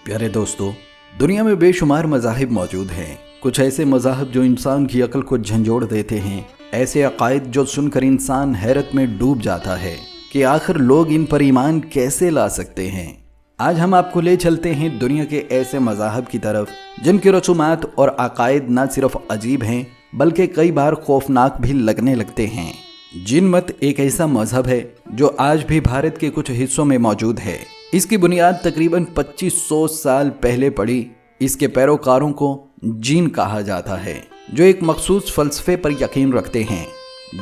प्यारे दोस्तों, दुनिया में बेशुमार मज़ाहिब मौजूद हैं। कुछ ऐसे मज़ाहिब जो इंसान की अक्ल को झंझोड़ देते हैं, ऐसे अकायद जो सुनकर इंसान हैरत में डूब जाता है कि आखिर लोग इन पर ईमान कैसे ला सकते हैं। आज हम आपको ले चलते हैं दुनिया के ऐसे मज़ाहिब की तरफ जिनके रसूमात और अकायद न सिर्फ अजीब हैं बल्कि कई बार खौफनाक भी लगने लगते हैं। जिन मत एक ऐसा मज़हब है जो आज भी भारत के कुछ हिस्सों में मौजूद है। इसकी बुनियाद तकरीबन 2500 साल पहले पड़ी। इसके पैरोकारों को जीन कहा जाता है जो एक मखसूस फ़लसफ़े पर यकीन रखते हैं।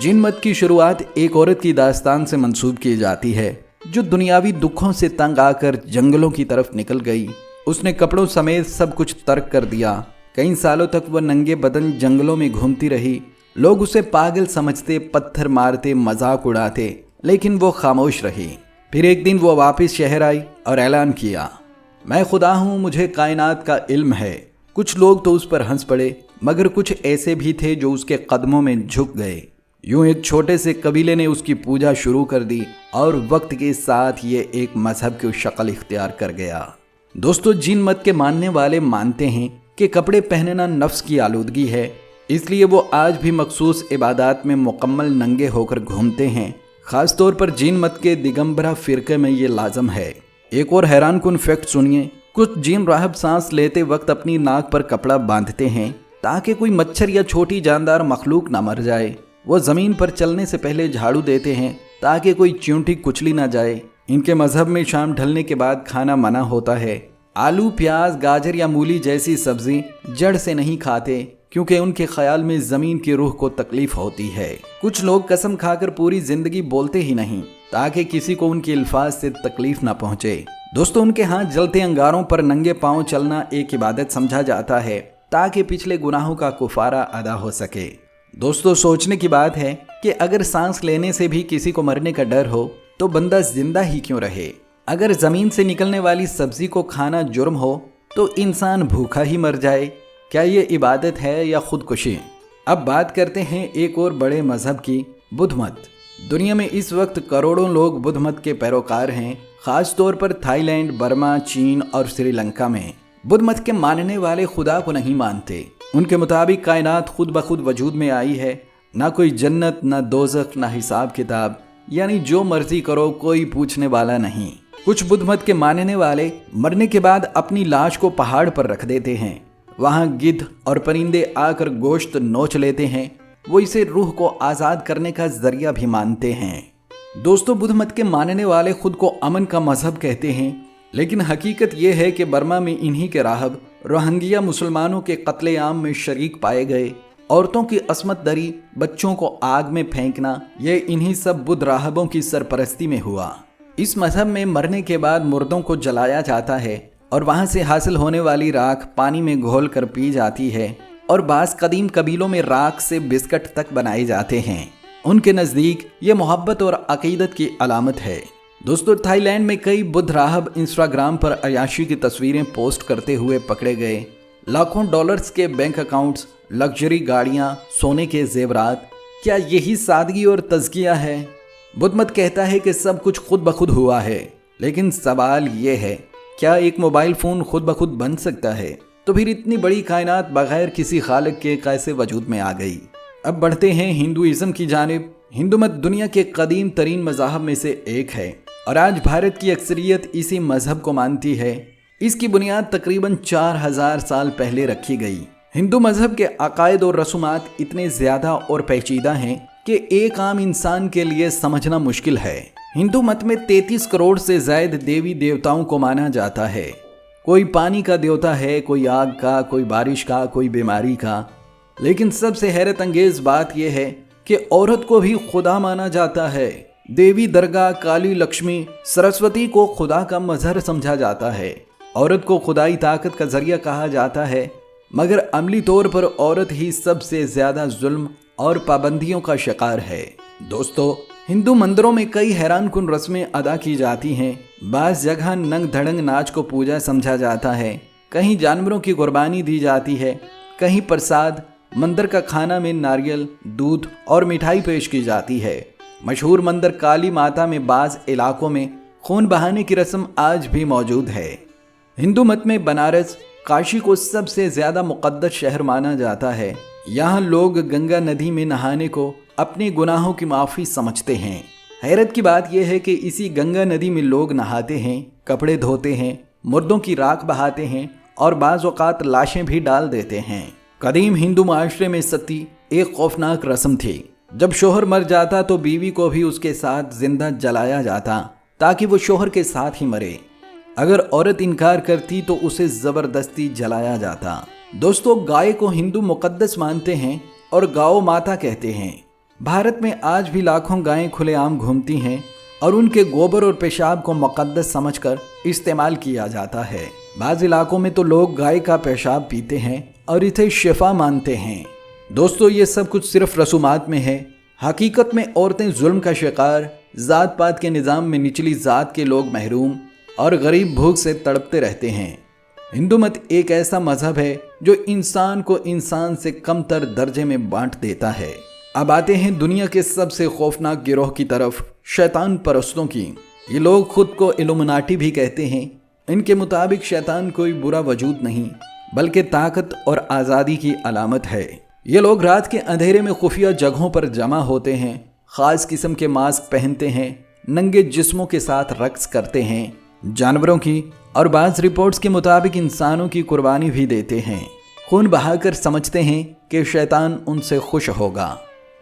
जिन मत की शुरुआत एक औरत की दास्तान से मंसूब की जाती है जो दुनियावी दुखों से तंग आकर जंगलों की तरफ निकल गई। उसने कपड़ों समेत सब कुछ तर्क कर दिया। कई सालों तक वह नंगे बदन जंगलों में घूमती रही। लोग उसे पागल समझते, पत्थर मारते, मजाक उड़ाते, लेकिन वो खामोश रही। फिर एक दिन वो वापस शहर आई और ऐलान किया, मैं खुदा हूँ, मुझे कायनात का इल्म है। कुछ लोग तो उस पर हंस पड़े, मगर कुछ ऐसे भी थे जो उसके कदमों में झुक गए। यूं एक छोटे से कबीले ने उसकी पूजा शुरू कर दी और वक्त के साथ ये एक मजहब की शक्ल इख्तियार कर गया। दोस्तों, जिन मत के मानने वाले मानते हैं कि कपड़े पहनना नफ्स की आलूदगी है, इसलिए वो आज भी मखसूस इबादत में मुकम्मल नंगे होकर घूमते हैं। ख़ास तौर पर जिन मत के दिगंबरा फ़िरक़े में ये लाजम है। एक और हैरानकुन फैक्ट सुनिए। कुछ जिन राहब सांस लेते वक्त अपनी नाक पर कपड़ा बांधते हैं ताकि कोई मच्छर या छोटी जानदार मखलूक ना मर जाए। वो ज़मीन पर चलने से पहले झाड़ू देते हैं ताकि कोई चींटी कुचली ना जाए। इनके मज़हब में शाम ढलने के बाद खाना मना होता है। आलू, प्याज, गाजर या मूली जैसी सब्ज़ी जड़ से नहीं खाते क्योंकि उनके ख्याल में ज़मीन की रूह को तकलीफ होती है। कुछ लोग कसम खाकर पूरी ज़िंदगी बोलते ही नहीं ताकि किसी को उनके अल्फाज से तकलीफ ना पहुँचे। दोस्तों, उनके हाथ जलते अंगारों पर नंगे पाँव चलना एक इबादत समझा जाता है ताकि पिछले गुनाहों का कुफारा अदा हो सके। दोस्तों, सोचने की बात है कि अगर सांस लेने से भी किसी को मरने का डर हो तो बंदा जिंदा ही क्यों रहे। अगर ज़मीन से निकलने वाली सब्जी को खाना जुर्म हो तो इंसान भूखा ही मर जाए। क्या ये इबादत है या खुदकुशी? अब बात करते हैं एक और बड़े मज़हब की, बुद्ध मत। दुनिया में इस वक्त करोड़ों लोग बुद्ध मत के पैरोकार हैं। ख़ास तौर पर थाईलैंड, बर्मा, चीन और श्रीलंका में बुद्ध मत के मानने वाले खुदा को नहीं मानते। उनके मुताबिक कायनात खुद ब खुद वजूद में आई है। ना कोई जन्नत, ना दोज़ख, ना हिसाब किताब, यानी जो मर्जी करो, कोई पूछने वाला नहीं। कुछ बुद्ध मत के मानने वाले मरने के बाद अपनी लाश को पहाड़ पर रख देते हैं। वहाँ गिद्ध और परिंदे आकर गोश्त नोच लेते हैं। वो इसे रूह को आज़ाद करने का जरिया भी मानते हैं। दोस्तों, बुद्ध मत के मानने वाले खुद को अमन का मजहब कहते हैं, लेकिन हकीकत ये है कि बर्मा में इन्हीं के राहब रोहिंग्या मुसलमानों के कत्लेआम में शरीक पाए गए। औरतों की असमत दरी, बच्चों को आग में फेंकना, ये इन्हीं सब बुद्ध राहबों की सरपरस्ती में हुआ। इस मजहब में मरने के बाद मुर्दों को जलाया जाता है और वहाँ से हासिल होने वाली राख पानी में घोल कर पी जाती है। और बाज़ कदीम कबीलों में राख से बिस्कट तक बनाए जाते हैं। उनके नज़दीक ये मोहब्बत और अकीदत की अलामत है। दोस्तों, थाईलैंड में कई बुद्ध राहब इंस्टाग्राम पर अयाशी की तस्वीरें पोस्ट करते हुए पकड़े गए। लाखों डॉलर्स के बैंक अकाउंट्स, लग्जरी गाड़ियाँ, सोने के जेवरात, क्या यही सादगी और तज़किया है? बुद्ध मत कहता है कि सब कुछ खुद ब खुद हुआ है, लेकिन सवाल ये है, क्या एक मोबाइल फ़ोन खुद ब खुद बन सकता है? तो फिर इतनी बड़ी कायनात बगैर किसी खालिक के कैसे वजूद में आ गई? अब बढ़ते हैं हिंदुइज़्म की जानिब। हिंदू मत दुनिया के कदीम तरीन मज़ाहब में से एक है और आज भारत की अक्सरियत इसी मज़हब को मानती है। इसकी बुनियाद तकरीबन 4000 साल पहले रखी गई। हिंदू मज़हब के अकायद और रसूमात इतने ज़्यादा और पेचीदा हैं कि एक आम इंसान के लिए समझना मुश्किल है। हिंदू मत में 33 करोड़ से ज़ायद देवी देवताओं को माना जाता है। कोई पानी का देवता है, कोई आग का, कोई बारिश का, कोई बीमारी का। लेकिन सबसे हैरत अंगेज बात यह है कि औरत को भी खुदा माना जाता है। देवी दरगाह, काली, लक्ष्मी, सरस्वती को खुदा का मजहर समझा जाता है। औरत को खुदाई ताकत का जरिया कहा जाता है, मगर अमली तौर पर औरत ही सबसे ज़्यादा जुल्म और पाबंदियों का शिकार है। दोस्तों, हिंदू मंदिरों में कई हैरानकुन रस्में अदा की जाती हैं। बाज़ जगह नंग धड़ंग नाच को पूजा समझा जाता है, कहीं जानवरों की कुर्बानी दी जाती है, कहीं प्रसाद, मंदिर का खाना में नारियल, दूध और मिठाई पेश की जाती है। मशहूर मंदिर काली माता में बाज़ इलाकों में खून बहाने की रस्म आज भी मौजूद है। हिंदू मत में बनारस काशी को सबसे ज्यादा मुक़द्दस शहर माना जाता है। यहाँ लोग गंगा नदी में नहाने को अपने गुनाहों की माफ़ी समझते हैं। हैरत की बात यह है कि इसी गंगा नदी में लोग नहाते हैं, कपड़े धोते हैं, मुर्दों की राख बहाते हैं और बाज़ औक़ात लाशें भी डाल देते हैं। कदीम हिंदू माशरे में सती एक खौफनाक रस्म थी। जब शोहर मर जाता तो बीवी को भी उसके साथ जिंदा जलाया जाता ताकि वो शोहर के साथ ही मरे। अगर औरत इनकार करती तो उसे ज़बरदस्ती जलाया जाता। दोस्तों, गाय को हिंदू मुक़द्दस मानते हैं और गौ माता कहते हैं। भारत में आज भी लाखों गायें खुलेआम घूमती हैं और उनके गोबर और पेशाब को मुक़द्दस समझकर इस्तेमाल किया जाता है। बाज़ इलाकों में तो लोग गाय का पेशाब पीते हैं और इसे शिफा मानते हैं। दोस्तों, ये सब कुछ सिर्फ रसूमात में है। हकीकत में औरतें जुल्म का शिकार, ज़ात पात के निज़ाम में निचली ज़ात के लोग महरूम और गरीब भूख से तड़पते रहते हैं। हिंदू मत एक ऐसा मजहब है जो इंसान को इंसान से कमतर दर्जे में बांट देता है। अब आते हैं दुनिया के सबसे खौफनाक गिरोह की तरफ, शैतान परस्तों की। ये लोग खुद को इल्यूमिनाटी भी कहते हैं। इनके मुताबिक शैतान कोई बुरा वजूद नहीं बल्कि ताकत और आज़ादी की अलामत है। ये लोग रात के अंधेरे में खुफिया जगहों पर जमा होते हैं, ख़ास किस्म के मास्क पहनते हैं, नंगे जिस्मों के साथ रक्स करते हैं, जानवरों की और बाज़ रिपोर्ट्स के मुताबिक इंसानों की कुर्बानी भी देते हैं। खून बहाकर समझते हैं कि शैतान उनसे खुश होगा।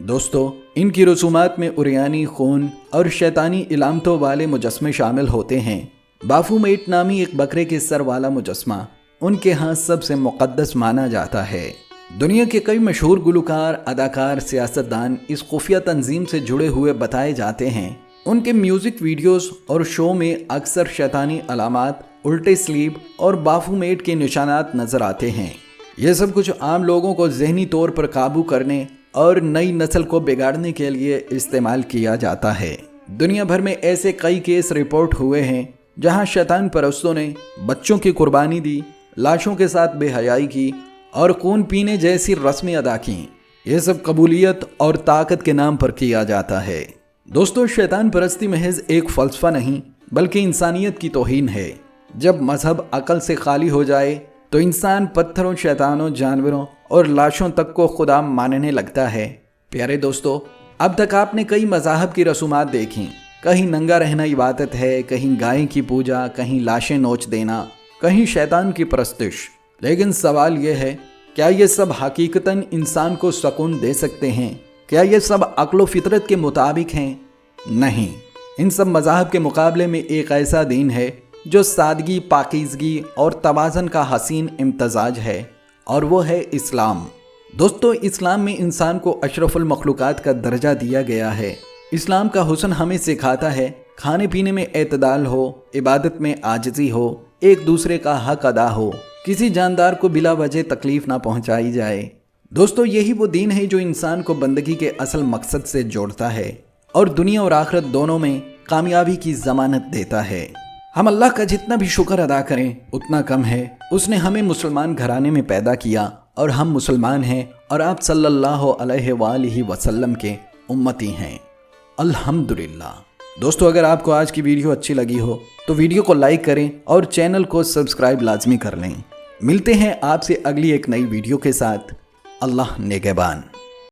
दोस्तों, इनकी रसूमात में उरियानी, खून और शैतानी इलामतों वाले मुजस्मे शामिल होते हैं। बाफूमेट नामी एक बकरे के सर वाला मुजस्मा उनके यहाँ सबसे मुक़द्दस माना जाता है। दुनिया के कई मशहूर गुलकार, अदाकार, सियासतदान इस खुफिया तंजीम से जुड़े हुए बताए जाते हैं। उनके म्यूज़िक वीडियोस और शो में अक्सर शैतानी अलामात, उल्टे स्लीब और बाफूमेट के निशानात नज़र आते हैं। ये सब कुछ आम लोगों को ज़हनी तौर पर काबू करने और नई नस्ल को बिगाड़ने के लिए इस्तेमाल किया जाता है। दुनिया भर में ऐसे कई केस रिपोर्ट हुए हैं जहां शैतान परस्तों ने बच्चों की कुर्बानी दी, लाशों के साथ बेहयाई की और खून पीने जैसी रस्में अदा की। ये सब कबूलियत और ताकत के नाम पर किया जाता है। दोस्तों, शैतान परस्ती महज एक फ़लसफ़ा नहीं बल्कि इंसानियत की तौहीन है। जब मजहब अकल से खाली हो जाए तो इंसान पत्थरों, शैतानों, जानवरों और लाशों तक को खुदा मानने लगता है। प्यारे दोस्तों, अब तक आपने कई मज़ाहब की रसूमात देखी। कहीं नंगा रहना इबादत है, कहीं गाय की पूजा, कहीं लाशें नोच देना, कहीं शैतान की परस्तिश। लेकिन सवाल यह है, क्या ये सब हकीकतन इंसान को सुकून दे सकते हैं? क्या ये सब अक्ल व फितरत के मुताबिक हैं? नहीं। इन सब मज़ाहब के मुकाबले में एक ऐसा दीन है जो सादगी, पाकीज़गी और तवाज़न का हसीन इम्तजाज है, और वो है इस्लाम। दोस्तों, इस्लाम में इंसान को अशरफुल मखलूक़ात का दर्जा दिया गया है। इस्लाम का हुस्न हमें सिखाता है खाने पीने में एतदाल हो, इबादत में आजिज़ी हो, एक दूसरे का हक अदा हो, किसी जानदार को बिला वजह तकलीफ ना पहुंचाई जाए। दोस्तों, यही वो दीन है जो इंसान को बंदगी के असल मकसद से जोड़ता है और दुनिया और आखिरत दोनों में कामयाबी की ज़मानत देता है। हम अल्लाह का जितना भी शुक्र अदा करें उतना कम है। उसने हमें मुसलमान घराने में पैदा किया और हम मुसलमान हैं और आप सल्लल्लाहु अलैहि वसल्लम के उम्मती हैं। अल्हम्दुलिल्लाह। दोस्तों, अगर आपको आज की वीडियो अच्छी लगी हो तो वीडियो को लाइक करें और चैनल को सब्सक्राइब लाजमी कर लें। मिलते हैं आपसे अगली एक नई वीडियो के साथ। अल्लाह नेगहबान।